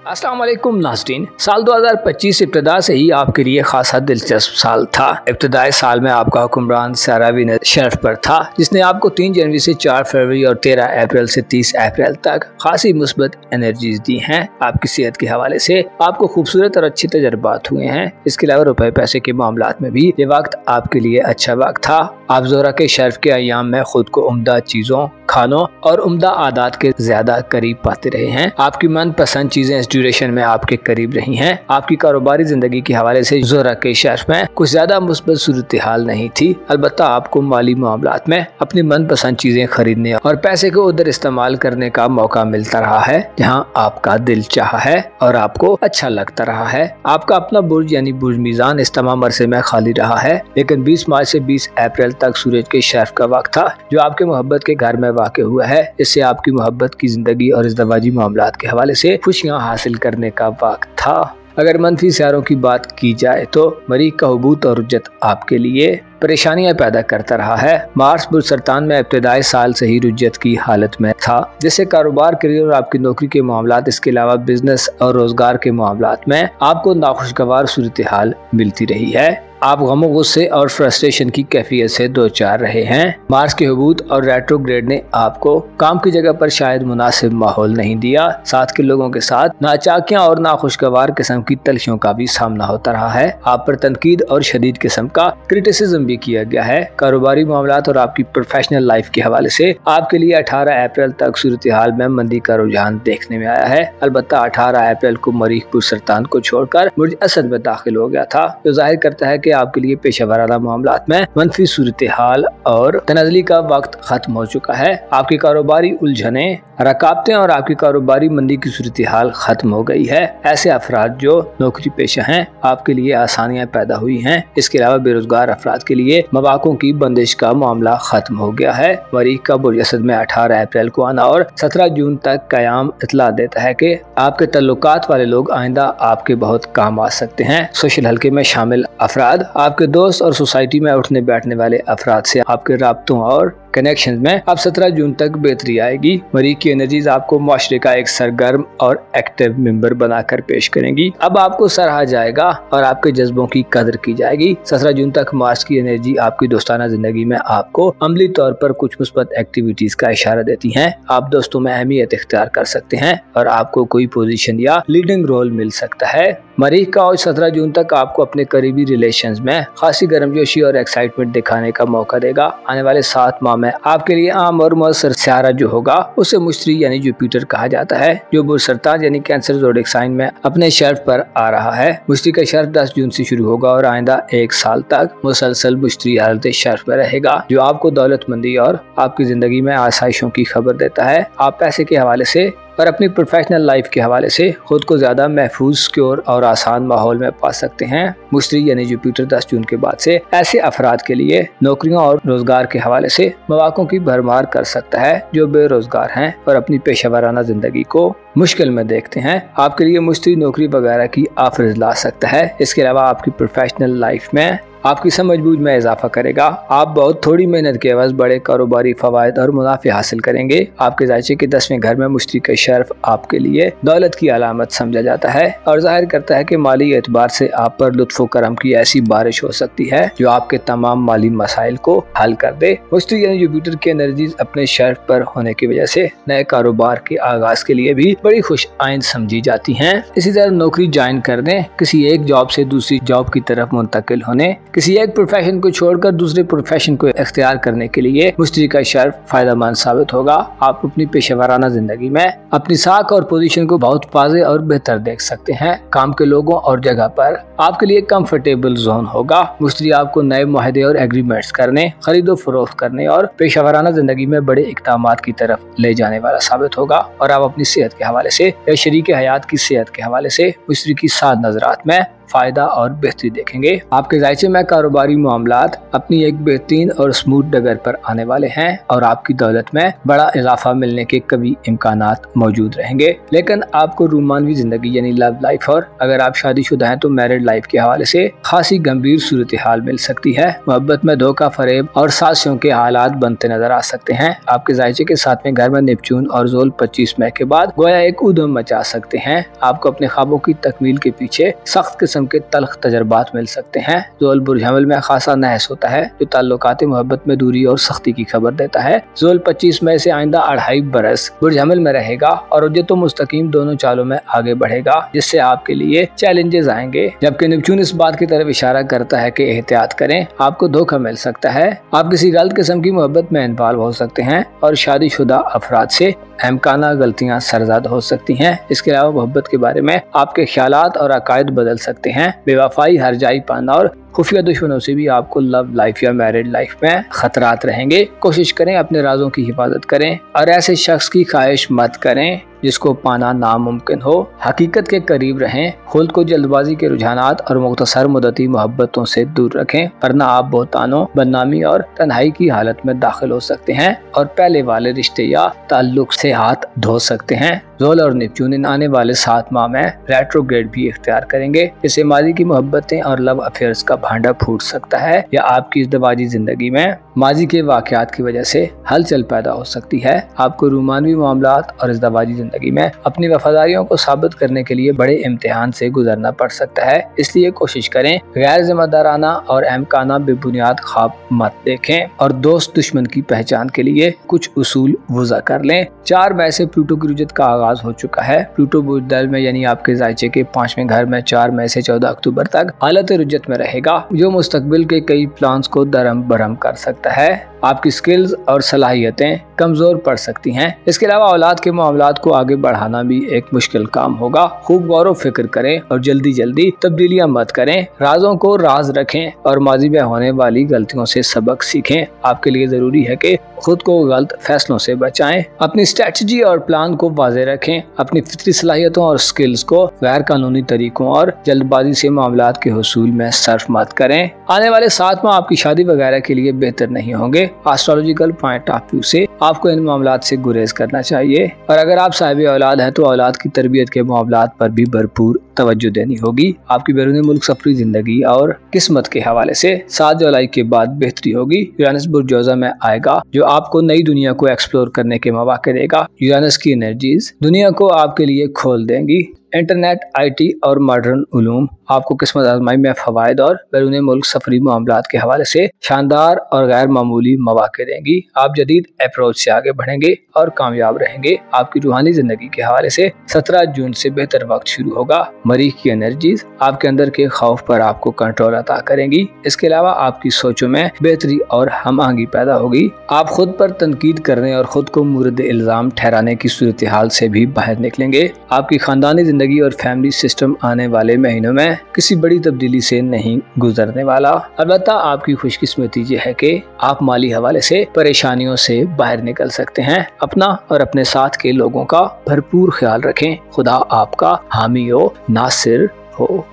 अस्सलाम वालेकुम नाज़रीन। साल 2025 इब्तिदा से ही आपके लिए खासा दिलचस्प साल था। इब्तिदाई साल में आपका हुक्मरान सैरावी ने शर्फ पर था, जिसने आपको 3 जनवरी से 4 फरवरी और 13 अप्रैल से 30 अप्रैल तक खासी मुस्बत एनर्जीज दी हैं। आपकी सेहत के हवाले से आपको खूबसूरत और अच्छे तजर्बात हुए हैं। इसके अलावा रुपए पैसे के मामलात में भी ये वक्त आपके लिए अच्छा वक्त था। आप ज़ोहरा के शर्फ के अयाम में खुद को उम्दा चीज़ों, खानों और उम्दा आदात के ज्यादा करीब पाते रहे हैं। आपकी मनपसंद चीजें इस ड्यूरेशन में आपके करीब रही हैं। आपकी कारोबारी जिंदगी के हवाले से ज़ोहरा के शर्फ में कुछ ज्यादा मुस्बत सूरत हाल नहीं थी। अलबत्ता आपको माली मामलात में अपनी मनपसंद चीजें खरीदने और पैसे को उधर इस्तेमाल करने का मौका मिलता रहा है जहां आपका दिल चाहा है और आपको अच्छा लगता रहा है। आपका अपना बुर्ज यानी बुर्ज मीज़ान इस तमाम अरसे में खाली रहा है, लेकिन 20 मार्च से 20 अप्रैल तक सूरज के शर्फ का वक्त था, जो आपके मोहब्बत के घर में वाक़ हुआ है। इससे आपकी मोहब्बत की जिंदगी और इज़्दवाजी मामलात के हवाले से खुशियां हासिल करने का वक्त था। अगर मनफी सियारों की बात की जाए तो मरीख का हुबूत और रुज्जत आपके लिए परेशानियां पैदा करता रहा है। मार्स बुर्ज सरतान में इब्तिदाई साल से ही रुज्जत की हालत में था, जिससे कारोबार, करियर और आपकी नौकरी के मामलात, इसके अलावा बिजनेस और रोजगार के मामलात में आपको नाखुशगवार सूरत हाल मिलती रही है। आप गमो, गुस्से और फ्रस्ट्रेशन की कैफियत से दो चार रहे हैं। मार्स के हुबूत और रेट्रोग्रेड ने आपको काम की जगह पर शायद मुनासिब माहौल नहीं दिया। साथ के लोगों के साथ नाचाकियां और नाखुशगवार किस्म की तलखियों का भी सामना होता रहा है। आप पर तनकीद और शदीद किस्म का क्रिटिसिज्म भी किया गया है। कारोबारी मामलात और आपकी प्रोफेशनल लाइफ के हवाले से आपके लिए 18 अप्रैल तक सूरत हाल में मंदी का रुझान देखने में आया है। अलबत्ता 18 अप्रैल को मरीख बुर्ज सरतान को छोड़कर बुर्ज असद में दाखिल हो गया था, जो जाहिर करता है कि आपके लिए पेशेवराना मामलात में मनफी सूरत हाल और तनज़ली का वक्त खत्म हो चुका है। आपकी कारोबारी उलझने, रकावटें और आपकी कारोबारी मंदी की सूरत हाल खत्म हो गई है। ऐसे अफराद जो नौकरी पेशा हैं, आपके लिए आसानियां पैदा हुई हैं। इसके अलावा बेरोजगार अफराद के लिए मवाकों की बंदिश का मामला खत्म हो गया है। मरीख का बुर्ज असद में 18 अप्रैल को आना और 17 जून तक कयाम इतला देता है कि आपके तल्लुकात वाले लोग आइंदा आपके बहुत काम आ सकते हैं। सोशल हल्के में शामिल अफराद, आपके दोस्त और सोसाइटी में उठने बैठने वाले अफराद से आपके राब्तों और कनेक्शन में अब 17 जून तक बेहतरी आएगी। मरीख की एनर्जीज आपको माशरे का एक सरगर्म और एक्टिव मेंबर बनाकर पेश करेंगी। अब आपको सराहा जाएगा और आपके जज्बों की कदर की जाएगी। 17 जून तक मार्च की एनर्जी आपकी दोस्ताना जिंदगी में आपको अमली तौर पर कुछ मुस्बत एक्टिविटीज का इशारा देती हैं। आप दोस्तों में अहमियत इख्तियार कर सकते हैं और आपको कोई पोजीशन या लीडिंग रोल मिल सकता है। मरीख का और 17 जून तक आपको अपने करीबी रिलेशंस में खासी गर्मजोशी और एक्साइटमेंट दिखाने का मौका देगा। आने वाले 7 माह में आपके लिए आम और मुअस्सर सियारा जो होगा उसे मुश्तरी यानी जुपिटर कहा जाता है, जो बुर्ज सरतान यानी कैंसर ज़ोडिएक साइन में अपने शर्फ पर आ रहा है। मुश्तरी का शर्फ 10 जून से शुरू होगा और आइंदा 1 साल तक मुसलसल मुश्तरी हालत शर्फ में रहेगा, जो आपको दौलतमंदी और आपकी जिंदगी में आसाइशों की खबर देता है। आप पैसे के हवाले से और अपनी प्रोफेशनल लाइफ के हवाले से खुद को ज्यादा महफूज, सिक्योर और आसान माहौल में पा सकते हैं। मुश्तरी यानी जुपिटर 10 जून के बाद से ऐसे अफराद के लिए नौकरियों और रोजगार के हवाले से मौकों की भरमार कर सकता है, जो बेरोजगार हैं और अपनी पेशेवराना जिंदगी को मुश्किल में देखते हैं। आपके लिए मुश्तरी नौकरी वगैरह की ऑफर्स ला सकता है। इसके अलावा आपकी प्रोफेशनल लाइफ में आपकी समझबूझ में इजाफा करेगा। आप बहुत थोड़ी मेहनत के एवज बड़े कारोबारी फवायद और मुनाफे हासिल करेंगे। आपके जायचे के 10वें घर में मुश्तरी का शर्फ आपके लिए दौलत की अलामत समझा जाता है और जाहिर करता है कि माली एतबार से आप पर लुत्फ़ करम की ऐसी बारिश हो सकती है जो आपके तमाम माली मसाइल को हल कर दे। मुश्तरी यानी जुपिटर की एनर्जीज अपने शर्फ पर होने की वजह से नए कारोबार के आगाज के लिए भी बड़ी खुश आइंद समझी जाती हैं। इसी तरह नौकरी ज्वाइन करने, किसी एक जॉब से दूसरी जॉब की तरफ मुंतकिल होने, किसी एक प्रोफेशन को छोड़कर दूसरे प्रोफेशन को इख्तियार करने के लिए मुश्तरी का शर्फ फायदेमंद साबित होगा। आप अपनी पेशेवराना जिंदगी में अपनी साख और पोजीशन को बहुत वाज़ेह और बेहतर देख सकते हैं। काम के लोगों और जगह पर आपके लिए कंफर्टेबल जोन होगा। मुश्तरी आपको नए मुआहदे और एग्रीमेंट्स करने, खरीदो फरोख्त करने और पेशेवराना जिंदगी में बड़े इक़दामात की तरफ ले जाने वाला साबित होगा। और आप अपनी सेहत के हवाले से या शरीक हयात की सेहत के हवाले से मुश्तरी की सात नजरात में फायदा और बेहतरी देखेंगे। आपके जायचे में कारोबारी मामलात अपनी एक बेहतरीन और स्मूथ डगर पर आने वाले हैं और आपकी दौलत में बड़ा इजाफा मिलने के कभी इम्कानात मौजूद रहेंगे। लेकिन आपको रूमानवी जिंदगी यानी लव लाइफ और अगर आप शादीशुदा हैं तो मैरिड लाइफ के हवाले से खासी गंभीर सूरत हाल मिल सकती है। मोहब्बत में धोखा, फरेब और साजिशों के हालात बनते नजर आ सकते हैं। आपके जायचे के साथ में घर में नेपच्यून और ज़ोल 25 मई के बाद गोया एक उधम मचा सकते हैं। आपको अपने ख्वाबों की तकमील के पीछे सख्त किस्म के तल्ख तजर्बात मिल सकते हैं। ज़ोल बुर्ज हमल में खासा नहस होता है जो ताल्लुकात मोहब्बत में दूरी और सख्ती की खबर देता है। ज़ोल 25 मई से आइंदा 2.5 बरस बुर्ज हमल में रहेगा और उज्जत मुस्तकीम दोनों चालों में आगे बढ़ेगा, जिससे आपके लिए चैलेंजेस आएंगे। जबकि नेपच्यून इस बात की तरफ इशारा करता है कि एहतियात करें, आपको धोखा मिल सकता है। आप किसी गलत किस्म की मोहब्बत में इन्वॉल्व हो सकते हैं और शादीशुदा अफराद से अहमकाना गलतियां सरजद हो सकती हैं। इसके अलावा मोहब्बत के बारे में आपके ख्यालात और अकायद बदल सकते हैं। बेवफाई, हरजाई पाना और खुफिया दुश्मनों से भी आपको लव लाइफ या मैरिड लाइफ में खतरात रहेंगे। कोशिश करें अपने राजों की हिफाजत करें और ऐसे शख्स की ख्वाहिश मत करें जिसको पाना नामुमकिन हो। हकीकत के करीब रहें, खुद को जल्दबाजी के रुझानात और मुख्तसर मुद्दती मोहब्बतों से दूर रखें, वरना आप बोहतानों, बदनामी और तन्हाई की हालत में दाखिल हो सकते हैं और पहले वाले रिश्ते या ताल्लुक से हाथ धो सकते हैं। ज़ोल और नेपच्यून इन आने वाले 7 माह में रेट्रोग्रेड भी इख्तियार करेंगे। इससे माजी की मोहब्बतें और लव अफेयर्स का भांडा फूट सकता है या आपकी इज़दवाजी जिंदगी में माजी के वाकयात की वजह से हलचल पैदा हो सकती है। आपको रूमानवी मामलात और इज़दवाजी जिंदगी में अपनी वफादारियों को साबित करने के लिए बड़े इम्तिहान से गुजरना पड़ सकता है। इसलिए कोशिश करें गैर जिम्मेदाराना और अहमकाना बेबुनियाद ख्वाब मत देखें और दोस्त दुश्मन की पहचान के लिए कुछ उसूल वज़ा कर लें। 4 मई से प्लूटो की रुजत का आगाज हो चुका है। प्लूटो बुर्ज दल में यानी आपके जायचे के 5वें घर में 4 मई से 14 अक्टूबर तक हालत रुजत में रहेगा, जो मुस्तकबिल के कई प्लान्स को दरम बरहम कर सकता है। आपकी स्किल्स और सलाहियतें कमजोर पड़ सकती हैं। इसके अलावा औलाद के मामलात को आगे बढ़ाना भी एक मुश्किल काम होगा। खूब गौर व फिक्र करें और जल्दी जल्दी तब्दीलियां मत करें। राजों को राज रखें और माजी में होने वाली गलतियों से सबक सीखें। आपके लिए जरूरी है कि खुद को गलत फैसलों से बचाएं। अपनी स्ट्रेटजी और प्लान को वाज़ेह रखें। अपनी फितरी सलाहियतों और स्किल्स को गैर कानूनी तरीकों और जल्दबाजी से मामलात के हुसूल में सर्फ मत करें। आने वाले 7 माह आपकी शादी वगैरह के लिए बेहतर नहीं होंगे। एस्ट्रोलॉजिकल पॉइंट ऑफ व्यू से आपको इन मामलात से गुरेज करना चाहिए और अगर आप साहिब औलाद हैं तो औलाद की तरबियत के मामलात पर भी भरपूर तवज्जो देनी होगी। आपकी बैरून मुल्क सफरी जिंदगी और किस्मत के हवाले से 7 जुलाई के बाद बेहतरी होगी। यूरानस बुर्ज जोजा में आएगा जो आपको नई दुनिया को एक्सप्लोर करने के मौके देगा। यूरानस की एनर्जीज दुनिया को आपके लिए खोल देंगी। इंटरनेट, IT और मॉडर्न उलूम आपको किस्मत आजमाई में फवायद और बैरून मुल्क सफरी मामलात के हवाले से शानदार और गैर मामूली मौके देंगी। आप जदीद अप्रोच से आगे बढ़ेंगे और कामयाब रहेंगे। आपकी रूहानी जिंदगी के हवाले से 17 जून से बेहतर वक्त शुरू होगा। मरीख की एनर्जीज आपके अंदर के खौफ पर आपको कंट्रोल अता करेंगी। इसके अलावा आपकी सोचों में बेहतरी और हम आहंगी पैदा होगी। आप खुद पर तनकीद करने और खुद को मुर्द इल्जाम ठहराने की सूरत हाल से भी बाहर निकलेंगे। आपकी खानदानी जिंदगी और फैमिली सिस्टम आने वाले महीनों में किसी बड़ी तब्दीली से नहीं गुजरने वाला। अलबत्ता आपकी खुशकिस्मती ये है कि आप माली हवाले से परेशानियों से बाहर निकल सकते हैं। अपना और अपने साथ के लोगों का भरपूर ख्याल रखें। खुदा आपका हामी हो, नासिर हो।